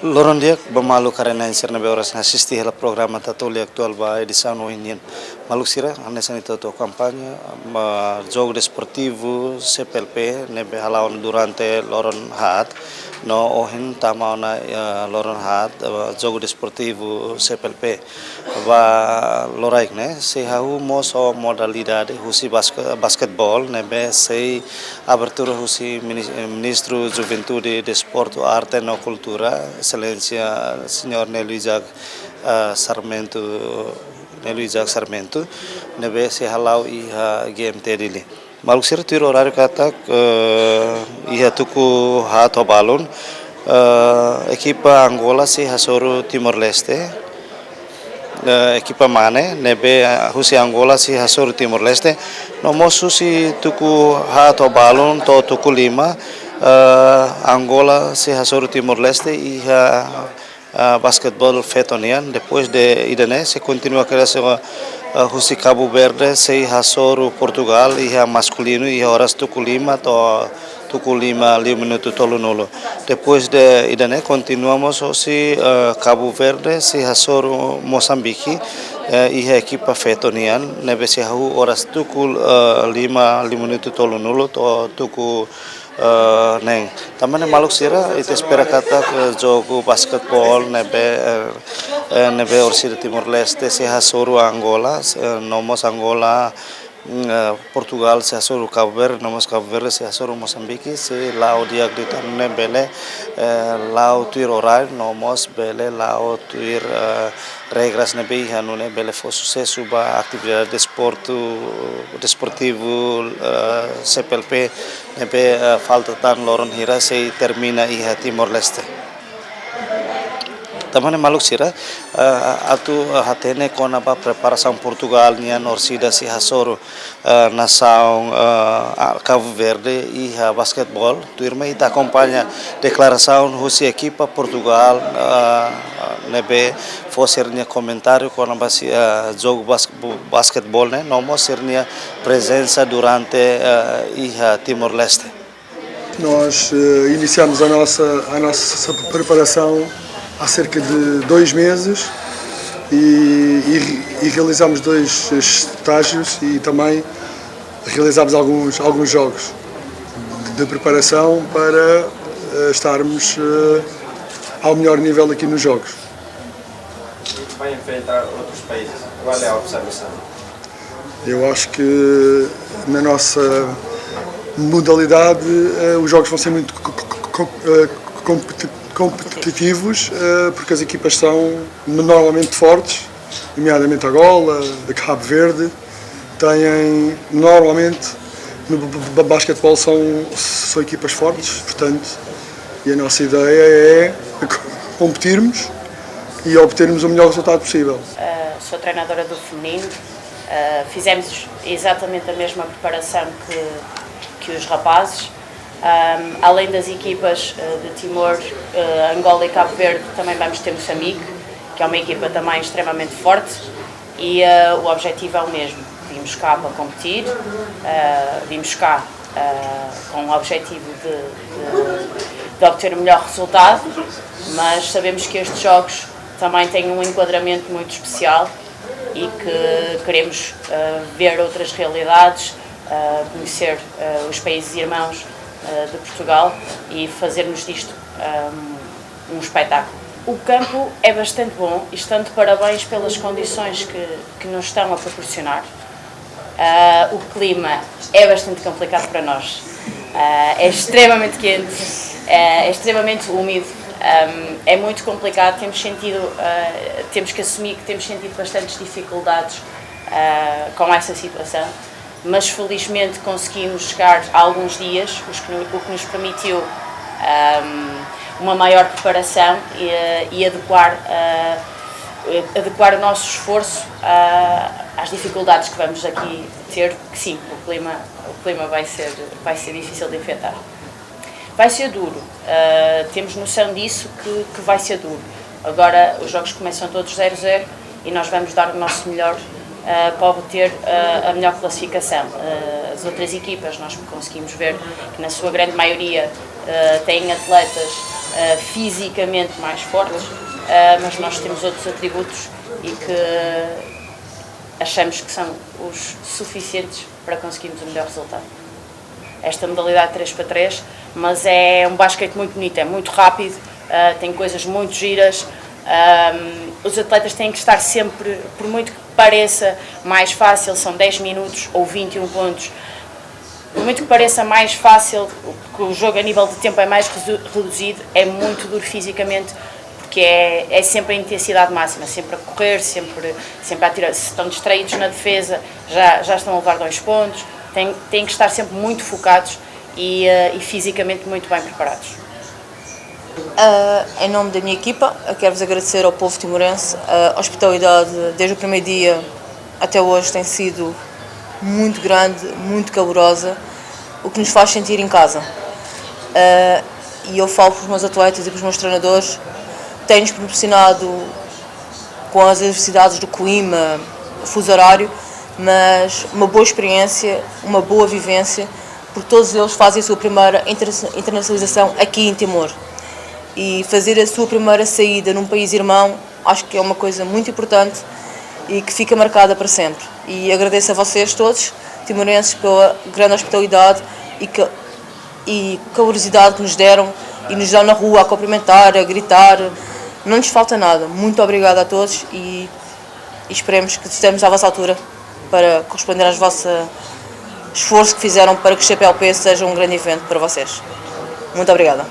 Loron dia bamalu karena insir nabe horas assisti hela programa tatoli aktual ba edição no Indian. Malu sira anesan itu tu kampanye jogo desportivo CPLP nebe halawan durante loron hat no ohin tamauna loron hat jogo desportivo CPLP ba loraik ne se hau moso modalidade husi basquetebol nebe sei abertura husi ministro Juventude Desporto Arte no Cultura Excelência Senhor Nélio Isaac Sarmento, nebe se halau iha GMT dili. Maluk sir tiro horário kata iha tuku hato balon equipa Angola se hasoro Timor Leste. Equipa mane nebe husi Angola si hasoro Timor Leste. No mosu si tuku hato balon to tuku lima Angola se hasoro Timor Leste iha basquetebol fetonian. Depois de idane se continua a criação husi Cabo Verde se hasoro Portugal iha masculino iha horas tuku lima to tuku lima 5 minuto tolo nolo. Depois de idane continuamos husi Cabo Verde se hasoro Moçambique iha equipa fetonian nebe se hau horas tuku 5 minuto tolo nolo to tuku neng tamane maluk sira itu espera kata jogo basketball nebe orsir Timor Leste se hasoro Angola nomos Angola Portugal se hasoro Cabo Verde nomos Cabo Verde se hasoro Moçambique se lao diak ditamne bele lao tuir orar nomos bele lao tuir regras nebe hanune bele fo sucesso ba atividade desportivo CPLP nebe falta tan loron hira se termina iha Timor Leste. Tamane maluk sira atu hatene kona ba preparação Portugal nian orsida si hasoro nação Cabo Verde iha basquetebol tu irma ita acompanha declaração husi equipa Portugal nebe fosernya comentário kona ba si jogo basquetebol né nomo sernia presença durante iha Timor Leste. Nós iniciamos a nossa preparação há cerca de 2 meses e realizámos 2 estágios e também realizámos alguns jogos de preparação para estarmos ao melhor nível aqui nos jogos. Vai enfrentar outros países, qual é a observação? Eu acho que na nossa modalidade os jogos vão ser muito competitivos, porque as equipas são normalmente fortes, nomeadamente Angola, Cabo Verde, têm normalmente no basquetebol são equipas fortes, portanto, e a nossa ideia é competirmos e obtermos o melhor resultado possível. Sou treinadora do feminino, fizemos exatamente a mesma preparação que os rapazes. Além das equipas de Timor, Angola e Cabo Verde, também vamos ter Moçambique, que é uma equipa também extremamente forte e o objetivo é o mesmo. Vimos cá para competir, vimos cá com o objetivo de obter o melhor resultado, mas sabemos que estes jogos também têm um enquadramento muito especial e que queremos ver outras realidades, conhecer os países irmãos de Portugal e fazermos disto um espetáculo. O campo é bastante bom e estão de parabéns pelas condições que nos estão a proporcionar. O clima é bastante complicado para nós, é extremamente quente, é extremamente úmido, é muito complicado, temos que assumir que temos sentido bastantes dificuldades com essa situação. Mas felizmente conseguimos chegar a alguns dias, o que nos permitiu uma maior preparação e adequar o nosso esforço às dificuldades que vamos aqui ter, que sim, o clima vai ser difícil de enfrentar. Vai ser duro, temos noção disso que vai ser duro. Agora os jogos começam todos 0-0 e nós vamos dar o nosso melhor para obter a melhor classificação. As outras equipas nós conseguimos ver que na sua grande maioria têm atletas fisicamente mais fortes, mas nós temos outros atributos e que achamos que são os suficientes para conseguirmos o melhor resultado. Esta modalidade 3x3, mas é um basquete muito bonito, é muito rápido, tem coisas muito giras. Os atletas têm que estar sempre, por muito que pareça mais fácil, são 10 minutos ou 21 pontos, por muito que pareça mais fácil, porque o jogo a nível de tempo é mais reduzido, é muito duro fisicamente, porque é sempre a intensidade máxima, sempre a correr, sempre a tirar. Se estão distraídos na defesa, já estão a levar 2 pontos, têm que estar sempre muito focados e fisicamente muito bem preparados. Em nome da minha equipa, quero-vos agradecer ao povo timorense. A hospitalidade desde o primeiro dia até hoje tem sido muito grande, muito calorosa, o que nos faz sentir em casa. E eu falo para os meus atletas e para os meus treinadores, têm-nos proporcionado, com as adversidades do clima, fuso horário, mas uma boa experiência, uma boa vivência, porque todos eles fazem a sua primeira internacionalização aqui em Timor. E fazer a sua primeira saída num país irmão, acho que é uma coisa muito importante e que fica marcada para sempre. E agradeço a vocês todos, timorenses, pela grande hospitalidade e calorosidade que nos deram e nos dão na rua a cumprimentar, a gritar. Não nos falta nada. Muito obrigada a todos e esperemos que estejamos à vossa altura para corresponder ao vosso esforço que fizeram para que o CPLP seja um grande evento para vocês. Muito obrigada.